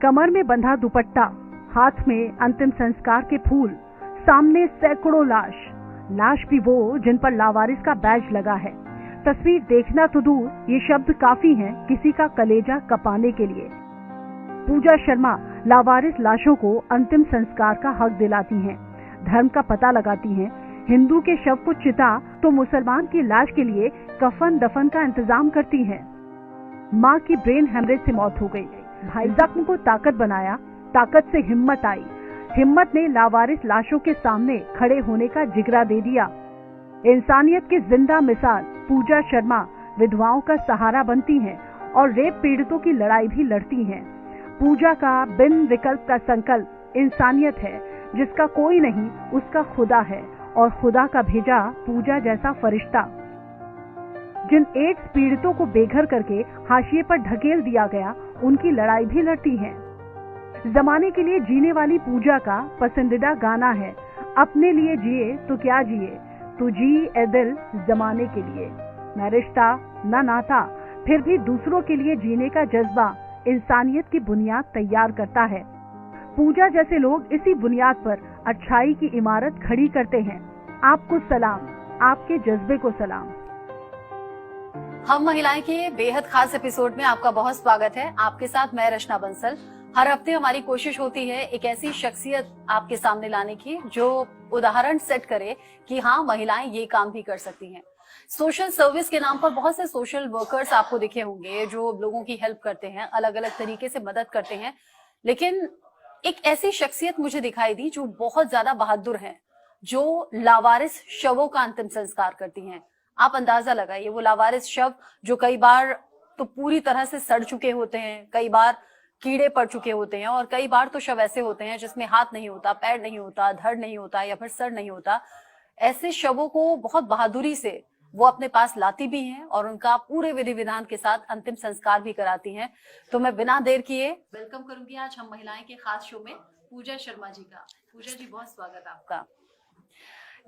कमर में बंधा दुपट्टा, हाथ में अंतिम संस्कार के फूल, सामने सैकड़ों लाश भी वो जिन पर लावारिस का बैज लगा है। तस्वीर देखना तो दूर, ये शब्द काफी हैं किसी का कलेजा कपाने के लिए। पूजा शर्मा लावारिस लाशों को अंतिम संस्कार का हक दिलाती हैं, धर्म का पता लगाती हैं। हिंदू के शव को चिता तो मुसलमान की लाश के लिए कफन दफन का इंतजाम करती हैं। माँ की ब्रेन हेमरेज से मौत हो गई। भाई जख्म को ताकत बनाया, ताकत से हिम्मत आई। हिम्मत ने लावारिस लाशों के सामने खड़े होने का जिगरा दे दिया। इंसानियत की जिंदा मिसाल पूजा शर्मा विधवाओं का सहारा बनती हैं और रेप पीड़ितों की लड़ाई भी लड़ती हैं। पूजा का बिन विकल्प का संकल्प इंसानियत है। जिसका कोई नहीं उसका खुदा है, और खुदा का भेजा पूजा जैसा फरिश्ता। जिन एड्स पीड़ितों को बेघर करके हाशिए पर ढकेल दिया गया, उनकी लड़ाई भी लड़ती हैं। जमाने के लिए जीने वाली पूजा का पसंदीदा गाना है, अपने लिए जिए तो क्या जिए, तू जी ए दिल जमाने के लिए। न रिश्ता न नाता, फिर भी दूसरों के लिए जीने का जज्बा इंसानियत की बुनियाद तैयार करता है। पूजा जैसे लोग इसी बुनियाद पर अच्छाई की इमारत खड़ी करते हैं। आपको सलाम, आपके जज्बे को सलाम। हम महिलाएं के बेहद खास एपिसोड में आपका बहुत स्वागत है। आपके साथ मैं रचना बंसल। हर हफ्ते हमारी कोशिश होती है एक ऐसी शख्सियत आपके सामने लाने की जो उदाहरण सेट करे कि हाँ, महिलाएं ये काम भी कर सकती हैं। सोशल सर्विस के नाम पर बहुत से सोशल वर्कर्स आपको दिखे होंगे जो लोगों की हेल्प करते हैं, अलग अलग तरीके से मदद करते हैं। लेकिन एक ऐसी शख्सियत मुझे दिखाई दी जो बहुत ज्यादा बहादुर है, जो लावारिस शवों का अंतिम संस्कार करती हैं। आप अंदाजा लगाइए, वो लावारिस शव जो कई बार तो पूरी तरह से सड़ चुके होते हैं, कई बार कीड़े पड़ चुके होते हैं, और कई बार तो शव ऐसे होते हैं जिसमें हाथ नहीं होता, पैर नहीं होता, धड़ नहीं होता या फिर सर नहीं होता। ऐसे शवों को बहुत बहादुरी से वो अपने पास लाती भी हैं और उनका पूरे विधि विधान के साथ अंतिम संस्कार भी कराती हैं। तो मैं बिना देर किए वेलकम करूंगी आज हम महिलाएं के खास शो में पूजा शर्मा जी का। पूजा जी, बहुत स्वागत आपका।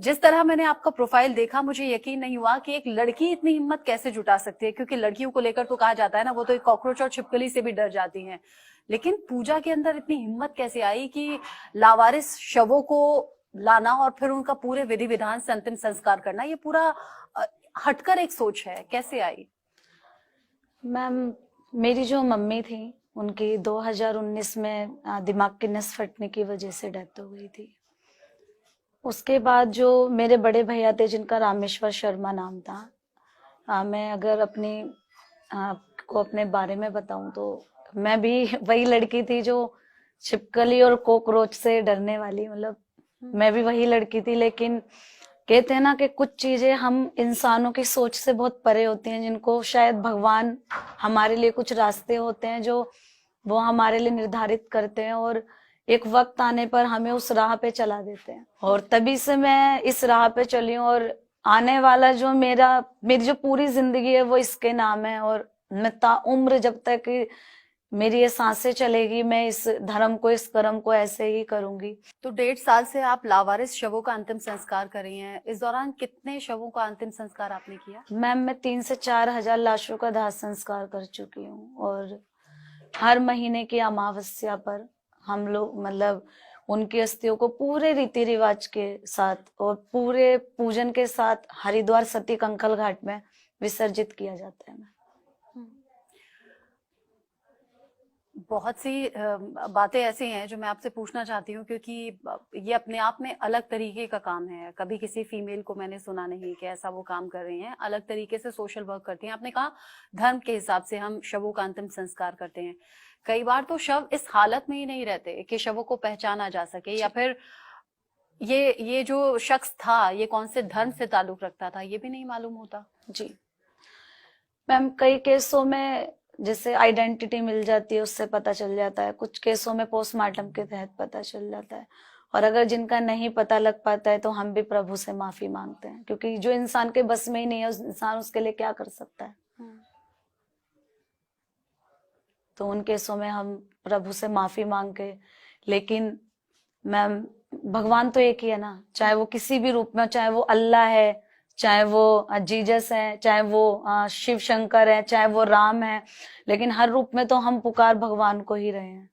जिस तरह मैंने आपका प्रोफाइल देखा, मुझे यकीन नहीं हुआ कि एक लड़की इतनी हिम्मत कैसे जुटा सकती है, क्योंकि लड़कियों को लेकर तो कहा जाता है ना, वो तो एक कॉकरोच और छिपकली से भी डर जाती हैं। लेकिन पूजा के अंदर इतनी हिम्मत कैसे आई कि लावारिस शवों को लाना और फिर उनका पूरे विधि विधान से अंतिम संस्कार करना, ये पूरा हटकर एक सोच है, कैसे आई? मैम, मेरी जो मम्मी थी उनकी 2019 में दिमाग की नस फटने की वजह से डेथ हो गई थी। उसके बाद जो मेरे बड़े भैया थे जिनका रामेश्वर शर्मा नाम था, मैं अगर अपने बारे में बताऊं तो मैं भी वही लड़की थी जो छिपकली और कॉकरोच से डरने वाली, मतलब मैं भी वही लड़की थी। लेकिन कहते हैं ना कि कुछ चीजें हम इंसानों की सोच से बहुत परे होती हैं, जिनको शायद भगवान हमारे लिए कुछ रास्ते होते हैं जो वो हमारे लिए निर्धारित करते हैं, और एक वक्त आने पर हमें उस राह पे चला देते हैं। और तभी से मैं इस राह पे चली हूँ, और आने वाला जो मेरी जो पूरी जिंदगी है वो इसके नाम है। और मैं ताउम्र जब तक मेरी ये सांसें चलेगी, मैं इस धर्म को, इस कर्म को ऐसे ही करूंगी। तो 1.5 साल से आप लावारिस शवों का अंतिम संस्कार कर रही हैं। इस दौरान कितने शवों का अंतिम संस्कार आपने किया? मैम, मैं 3 से 4 हजार लाशों का दाह संस्कार कर चुकी हूँ, और हर महीने की अमावस्या पर हम लोग मतलब उनकी अस्थियों को पूरे रीति रिवाज के साथ और पूरे पूजन के साथ हरिद्वार सती कंकल घाट में विसर्जित किया जाता है। बहुत सी बातें ऐसी हैं जो मैं आपसे पूछना चाहती हूँ, क्योंकि ये अपने आप में अलग तरीके का काम है। कभी किसी फीमेल को मैंने सुना नहीं कि ऐसा वो काम कर रही हैं, अलग तरीके से सोशल वर्क करती हैं। आपने कहा धर्म के हिसाब से हम शवों का अंतिम संस्कार करते हैं। कई बार तो शव इस हालत में ही नहीं रहते कि शवों को पहचाना जा सके, या फिर ये जो शख्स था ये कौन से धर्म से ताल्लुक रखता था ये भी नहीं मालूम होता। जी मैम, कई केसों में जैसे आइडेंटिटी मिल जाती है, उससे पता चल जाता है। कुछ केसों में पोस्टमार्टम के तहत पता चल जाता है, और अगर जिनका नहीं पता लग पाता है तो हम भी प्रभु से माफी मांगते हैं, क्योंकि जो इंसान के बस में ही नहीं है उस इंसान उसके लिए क्या कर सकता है। तो उन केसों में हम प्रभु से माफी मांग के, लेकिन मैम भगवान तो एक ही है ना, चाहे वो किसी भी रूप में, चाहे वो अल्लाह है, चाहे वो जीसस है, चाहे वो शिव शंकर है, चाहे वो राम है, लेकिन हर रूप में तो हम पुकार भगवान को ही रहे हैं।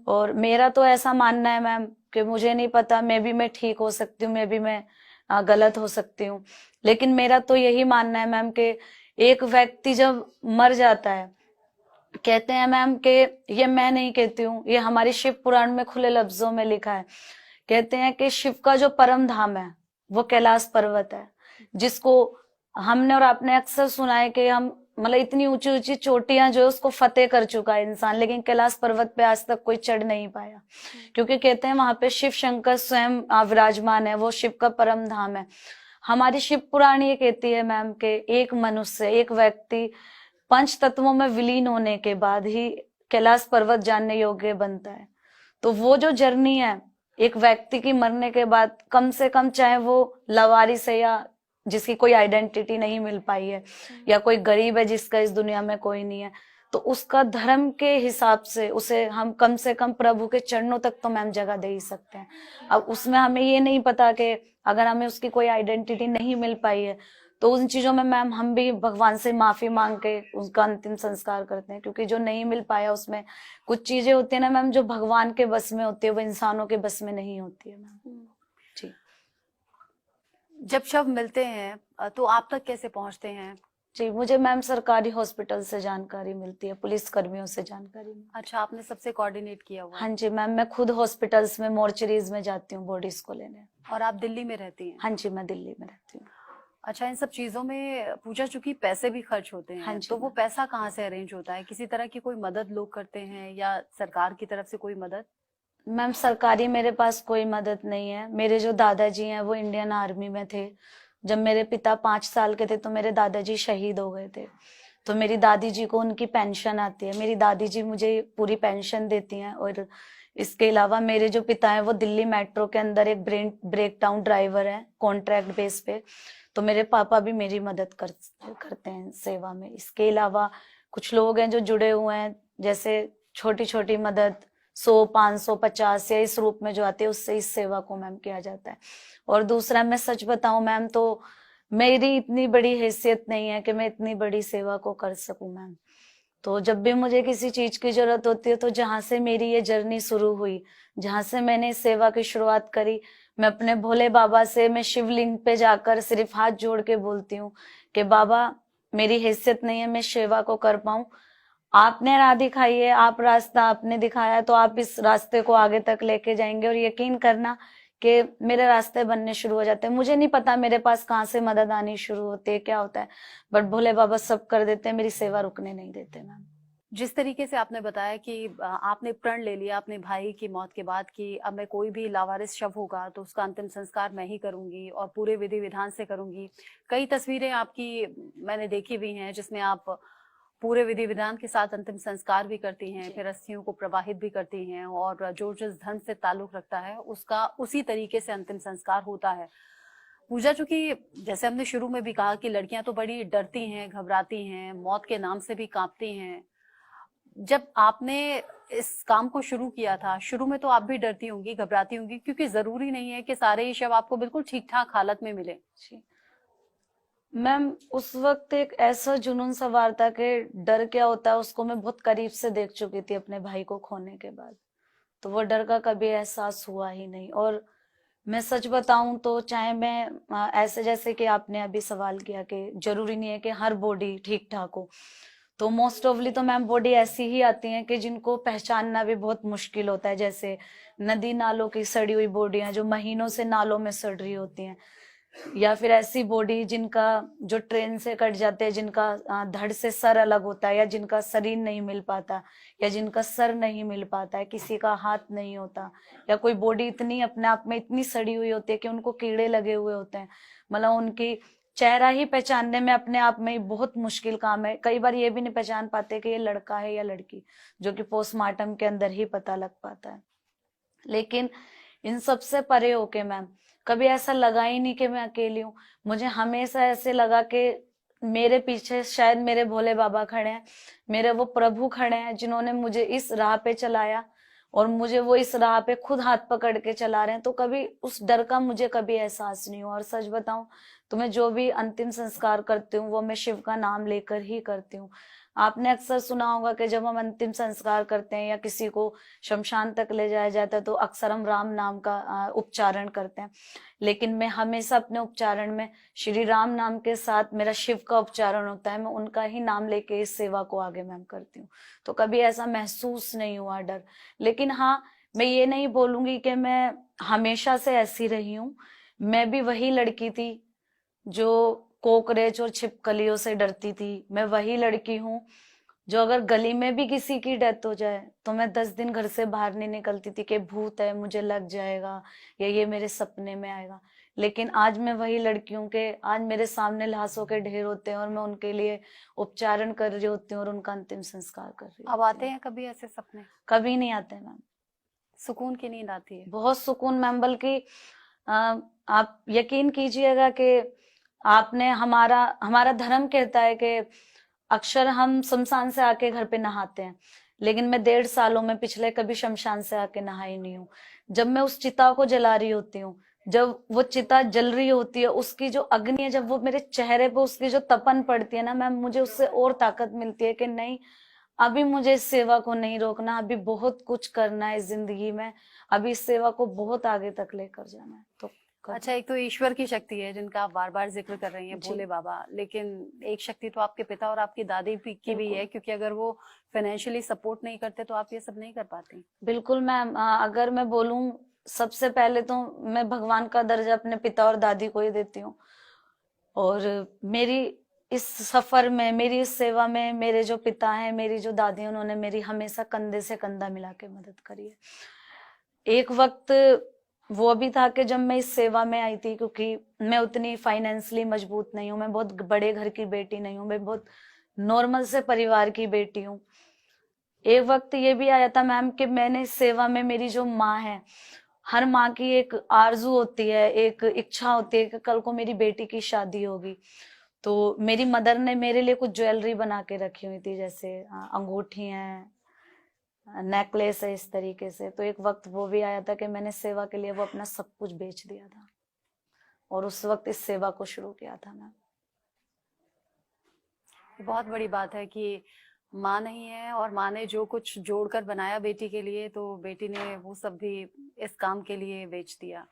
और मेरा तो ऐसा मानना है मैम कि मुझे नहीं पता, मैं ठीक हो सकती हूँ, मैं गलत हो सकती हूँ, लेकिन मेरा तो यही मानना है मैम कि एक व्यक्ति जब मर जाता है, कहते हैं मैम कि ये मैं नहीं कहती हूँ, ये हमारी शिव पुराण में खुले लफ्जों में लिखा है, कहते हैं कि शिव का जो परम धाम है वो कैलाश पर्वत है, जिसको हमने और आपने अक्सर सुना है कि हम मतलब इतनी ऊंची ऊंची चोटियां जो है उसको फतेह कर चुका है इंसान, लेकिन कैलाश पर्वत पे आज तक कोई चढ़ नहीं पाया, क्योंकि कहते हैं वहां पे शिव शंकर स्वयं विराजमान है, वो शिव का परम धाम है। हमारी शिव पुराण ये कहती है मैम कि एक मनुष्य, एक व्यक्ति पंच तत्वों में विलीन होने के बाद ही कैलाश पर्वत जानने योग्य बनता है। तो वो जो जर्नी है एक व्यक्ति की मरने के बाद, कम से कम चाहे वो लवारिस है या जिसकी कोई आइडेंटिटी नहीं मिल पाई है, या कोई गरीब है जिसका इस दुनिया में कोई नहीं है, तो उसका धर्म के हिसाब से उसे हम कम से कम प्रभु के चरणों तक तो मैम जगह दे ही सकते हैं। अब उसमें हमें ये नहीं पता कि अगर हमें उसकी कोई आइडेंटिटी नहीं मिल पाई है तो उन चीजों में मैम हम भी भगवान से माफी मांग के उसका अंतिम संस्कार करते हैं, क्योंकि जो नहीं मिल पाया उसमें कुछ चीजें होती है ना मैम जो भगवान के बस में होती है, वो इंसानों के बस में नहीं होती है मैम। जी। जब शव मिलते हैं तो आप तक कैसे पहुंचते हैं? जी, मुझे मैम सरकारी हॉस्पिटल से जानकारी मिलती है, पुलिस कर्मियों से जानकारी मिलती है। अच्छा, आपने सबसे कोऑर्डिनेट किया हुआ? हाँ जी मैम, मैं खुद हॉस्पिटल्स में मॉर्चरीज में जाती हूँ बॉडीज को लेने। और आप दिल्ली में रहती हैं? हाँ जी, मैं दिल्ली में रहती हूँ। अच्छा, इन सब चीजों में पूजा, चूंकि पैसे भी खर्च होते हैं, हाँ जी, तो वो पैसा कहाँ से अरेंज होता है? किसी तरह की कोई मदद लोग करते हैं या सरकार की तरफ से कोई मदद? मैम सरकारी मेरे पास कोई मदद नहीं है। मेरे जो दादाजी हैं वो इंडियन आर्मी में थे। जब मेरे पिता 5 साल के थे तो मेरे दादाजी शहीद हो गए थे, तो मेरी दादी जी को उनकी पेंशन आती है, मेरी दादी जी मुझे पूरी पेंशन देती हैं। और इसके अलावा मेरे जो पिता हैं वो दिल्ली मेट्रो के अंदर एक ब्रेक डाउन ड्राइवर है कॉन्ट्रैक्ट बेस पे, तो मेरे पापा भी मेरी मदद करते हैं सेवा में। इसके अलावा कुछ लोग हैं जो जुड़े हुए हैं, जैसे छोटी छोटी मदद 100, 500, 50 या इस रूप में जो आते हैं उससे इस सेवा को मैम किया जाता है। और दूसरा, मैं सच बताऊं मैम तो मेरी इतनी बड़ी हैसियत नहीं है कि मैं इतनी बड़ी सेवा को कर सकूं मैम। तो जब भी मुझे किसी चीज की जरूरत होती है, तो जहां से मेरी ये जर्नी शुरू हुई, जहां से मैंने इस सेवा की शुरुआत करी, मैं अपने भोले बाबा से मैं शिवलिंग पे जाकर सिर्फ हाथ जोड़ के बोलती हूँ कि बाबा मेरी हैसियत नहीं है मैं सेवा को कर पाऊं, आपने राह दिखाई है, आप रास्ता आपने दिखाया, तो आप इस रास्ते को आगे तक लेके जाएंगे। और यकीन करना कि मेरे रास्ते बनने शुरू हो जाते हैं। मुझे नहीं पता मेरे पास कहाँ से मदद आनी शुरू होती है, क्या होता है, बट भोले बाबा सब कर देते हैं, मेरी सेवा रुकने नहीं देते मैम। जिस तरीके से आपने बताया कि आपने प्रण ले लिया अपने भाई की मौत के बाद कि अब मैं कोई भी लावारिस शव होगा तो उसका अंतिम संस्कार मैं ही करूंगी और पूरे विधि विधान से करूंगी। कई तस्वीरें आपकी मैंने देखी भी हैं जिसमें आप पूरे विधि विधान के साथ अंतिम संस्कार भी करती हैं, फिर अस्थियों को प्रवाहित भी करती हैं, और जो जिस धन से ताल्लुक रखता है उसका उसी तरीके से अंतिम संस्कार होता है। पूजा, चूंकि जैसे हमने शुरू में भी कहा कि लड़कियां तो बड़ी डरती हैं, घबराती हैं, मौत के नाम से भी कांपती हैं, जब आपने इस काम को शुरू किया था, शुरू में तो आप भी डरती होंगी, घबराती होंगी, क्योंकि जरूरी नहीं है कि सारे ही शव आपको बिल्कुल ठीक ठाक हालत में मिले। मैम उस वक्त एक ऐसा जुनून सवार था कि डर क्या होता है उसको मैं बहुत करीब से देख चुकी थी अपने भाई को खोने के बाद, तो वो डर का कभी एहसास हुआ ही नहीं। और मैं सच बताऊं तो चाहे मैं ऐसे जैसे कि आपने अभी सवाल किया कि जरूरी नहीं है कि हर बॉडी ठीक ठाक हो, तो मोस्ट ऑफली तो मैम बॉडी ऐसी ही आती है कि जिनको पहचानना भी बहुत मुश्किल होता है, जैसे नदी नालों की सड़ी हुई बॉडियां जो महीनों से नालों में सड़ रही होती हैं, या फिर ऐसी बॉडी जिनका जो ट्रेन से कट जाते हैं, जिनका धड़ से सर अलग होता है, या जिनका शरीर नहीं मिल पाता, या जिनका सर नहीं मिल पाता है, किसी का हाथ नहीं होता, या कोई बॉडी इतनी अपने आप में इतनी सड़ी हुई होती है कि उनको कीड़े लगे हुए होते हैं, मतलब उनकी चेहरा ही पहचानने में अपने आप में बहुत मुश्किल काम है। कई बार ये भी नहीं पहचान पाते कि ये लड़का है या लड़की, जो कि पोस्टमार्टम के अंदर ही पता लग पाता है। लेकिन इन सबसे परे होके मैम कभी ऐसा लगा ही नहीं कि मैं अकेली हूँ। मुझे हमेशा ऐसे लगा कि मेरे पीछे शायद मेरे भोले बाबा खड़े हैं, मेरे वो प्रभु खड़े हैं जिन्होंने मुझे इस राह पे चलाया, और मुझे वो इस राह पे खुद हाथ पकड़ के चला रहे हैं। तो कभी उस डर का मुझे कभी एहसास नहीं हुआ। और सच बताऊं तो मैं जो भी अंतिम संस्कार करती हूँ वो मैं शिव का नाम लेकर ही करती हूँ। आपने अक्सर सुना होगा कि जब हम अंतिम संस्कार करते हैं या किसी को शमशान तक ले जाया जाता है तो अक्सर हम राम नाम का उच्चारण करते हैं, लेकिन मैं हमेशा अपने उच्चारण में श्री राम नाम के साथ मेरा शिव का उच्चारण होता है। मैं उनका ही नाम लेके इस सेवा को आगे मैम करती हूँ, तो कभी ऐसा महसूस नहीं हुआ डर। लेकिन हाँ, मैं ये नहीं बोलूंगी कि मैं हमेशा से ऐसी रही हूँ। मैं भी वही लड़की थी जो कोकरेच और छिपकलियों से डरती थी। मैं वही लड़की हूँ जो अगर गली में भी किसी की डेथ हो जाए तो मैं 10 दिन घर से बाहर नहीं निकलती थी कि भूत है, मुझे लग जाएगा या ये मेरे सपने में आएगा। लेकिन आज मैं वही लड़की हूँ कि आज मेरे सामने लाशों के ढेर होते हैं और मैं उनके लिए उपचारण कर रही होती हूँ और उनका अंतिम संस्कार कर रही हूँ। अब आते हैं कभी ऐसे सपने? कभी नहीं आते मैम। सुकून की नींद आती है? बहुत सुकून मैम, बल्कि आप यकीन कीजिएगा कि आपने हमारा धर्म कहता है कि अक्सर हम शमशान से आके घर पे नहाते हैं, लेकिन मैं 1.5 सालों में पिछले कभी शमशान से आके नहाई नहीं हूँ। जब मैं उस चिता को जला रही होती हूँ, जब वो चिता जल रही होती है, उसकी जो अग्नि है, जब वो मेरे चेहरे पे उसकी जो तपन पड़ती है ना मैम, मुझे उससे और ताकत मिलती है कि नहीं, अभी मुझे इस सेवा को नहीं रोकना, अभी बहुत कुछ करना है जिंदगी में, अभी इस सेवा को बहुत आगे तक लेकर जाना है। तो अच्छा, एक तो ईश्वर की शक्ति है जिनका आप बार बार जिक्र कर रही हैं, भोले बाबा, लेकिन एक शक्ति तो आपके पिता और आपकी दादी की भी है, क्योंकि अगर वो फाइनेंशियली सपोर्ट नहीं करते तो आप ये सब नहीं कर पाती। बिल्कुल मैम, अगर मैं बोलूं, सबसे पहले तो मैं भगवान का दर्जा अपने पिता और दादी को ही देती हूँ। और मेरी इस सफर में, मेरी इस सेवा में मेरे जो पिता हैं, मेरी जो दादी हैं, उन्होंने मेरी हमेशा कंधे से कंधा मिला के मदद करी है। एक वक्त वो भी था कि जब मैं इस सेवा में आई थी, क्योंकि मैं उतनी फाइनेंशियली मजबूत नहीं हूँ, मैं बहुत बड़े घर की बेटी नहीं हूँ, मैं बहुत नॉर्मल से परिवार की बेटी हूँ। एक वक्त ये भी आया था मैम कि मैंने इस सेवा में, मेरी जो माँ है, हर माँ की एक आरजू होती है, एक इच्छा होती है कि कल को मेरी बेटी की शादी होगी। तो मेरी मदर ने मेरे लिए कुछ ज्वेलरी बना के रखी हुई थी, जैसे अंगूठी है, नेकलेस है, इस तरीके से। तो एक वक्त वो भी आया था कि मैंने सेवा के लिए वो अपना सब कुछ बेच दिया था और उस वक्त इस सेवा को शुरू किया था मैम। बहुत बड़ी बात है कि माँ नहीं है और माँ ने जो कुछ जोड़कर बनाया बेटी के लिए, तो बेटी ने वो सब भी इस काम के लिए बेच दिया।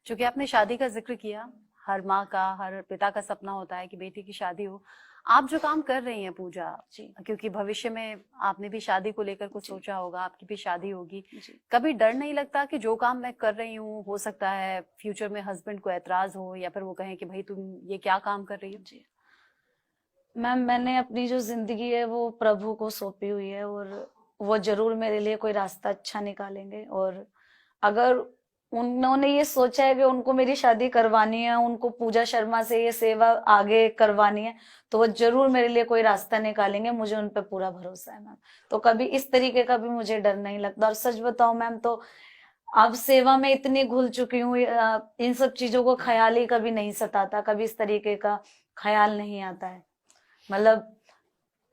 चूंकि आपने शादी का जिक्र किया, हर माँ का, हर पिता का सपना होता है कि बेटी की शादी हो। आप जो काम कर रही हैं पूजा, क्योंकि भविष्य में आपने भी शादी को लेकर कुछ सोचा होगा, आपकी भी शादी होगी, कभी डर नहीं लगता कि जो काम मैं कर रही हूँ, हो सकता है फ्यूचर में हस्बैंड को ऐतराज हो या फिर वो कहें कि भाई तुम ये क्या काम कर रही हो? जी मैम, मैंने अपनी जो जिंदगी है वो प्रभु को सौंपी हुई है और वो जरूर मेरे लिए कोई रास्ता अच्छा निकालेंगे। और अगर उन्होंने ये सोचा है कि उनको मेरी शादी करवानी है, उनको पूजा शर्मा से ये सेवा आगे करवानी है, तो वो जरूर मेरे लिए कोई रास्ता निकालेंगे, मुझे उन पर पूरा भरोसा है मैम। तो कभी इस तरीके का भी मुझे डर नहीं लगता। और सच बताऊं मैम, तो अब सेवा में इतनी घुल चुकी हूँ, इन सब चीजों को ख्याल ही कभी नहीं सताता, कभी इस तरीके का ख्याल नहीं आता है। मतलब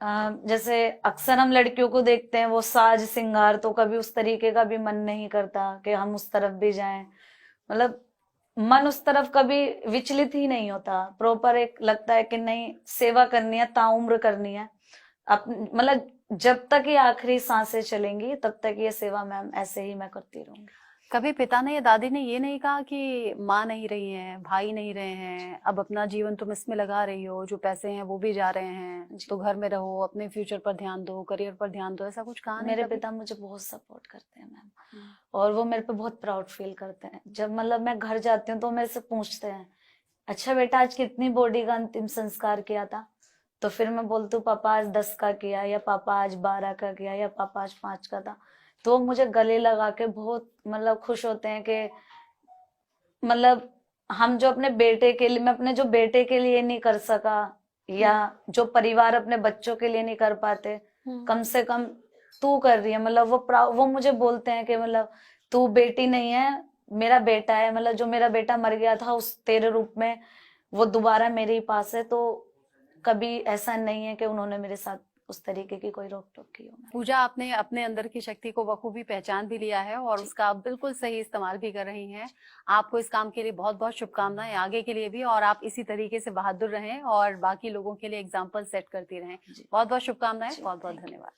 जैसे अक्सर हम लड़कियों को देखते हैं वो साज सिंगार, तो कभी उस तरीके का भी मन नहीं करता कि हम उस तरफ भी जाएं। मतलब मन उस तरफ कभी विचलित ही नहीं होता, प्रॉपर एक लगता है कि नहीं, सेवा करनी है, ताउम्र करनी है। मतलब जब तक ये आखिरी सांसें चलेंगी तब तक ये सेवा मैम ऐसे ही मैं करती रहूंगी। कभी पिता ने या दादी ने ये नहीं कहा कि माँ नहीं रही हैं, भाई नहीं रहे हैं, अब अपना जीवन तुम इसमें लगा रही हो, जो पैसे हैं वो भी जा रहे हैं, तो घर में रहो, अपने फ्यूचर पर ध्यान दो, करियर पर ध्यान दो, ऐसा कुछ कहा नहीं? मेरे पिता मुझे बहुत सपोर्ट करते हैं मैम, और वो मेरे पे बहुत प्राउड फील करते हैं। जब मतलब मैं घर जाती हूँ तो मेरे से पूछते हैं, अच्छा बेटा आज कितनी बॉडी का अंतिम संस्कार किया था? तो फिर मैं बोलती हूँ पापा आज 10 का किया, या पापा आज 12 का किया, या पापा आज 5 का था। तो मुझे गले लगा के बहुत मतलब खुश होते हैं कि मतलब हम जो अपने बेटे के लिए, मैं अपने जो बेटे के लिए नहीं कर सका, या जो परिवार अपने बच्चों के लिए नहीं कर पाते, कम से कम तू कर रही है। मतलब वो मुझे बोलते हैं कि मतलब तू बेटी नहीं है, मेरा बेटा है। मतलब जो मेरा बेटा मर गया था उस तेरे रूप में, वो दोबारा मेरे ही पास है। तो कभी ऐसा नहीं है कि उन्होंने मेरे साथ उस तरीके की कोई रोक टोक की हो। पूजा, आपने अपने अंदर की शक्ति को बखूबी पहचान भी लिया है और उसका आप बिल्कुल सही इस्तेमाल भी कर रही हैं। आपको इस काम के लिए बहुत बहुत शुभकामनाएं आगे के लिए भी, और आप इसी तरीके से बहादुर रहें और बाकी लोगों के लिए एग्जाम्पल सेट करती रहें। बहुत बहुत शुभकामनाएं, बहुत बहुत धन्यवाद।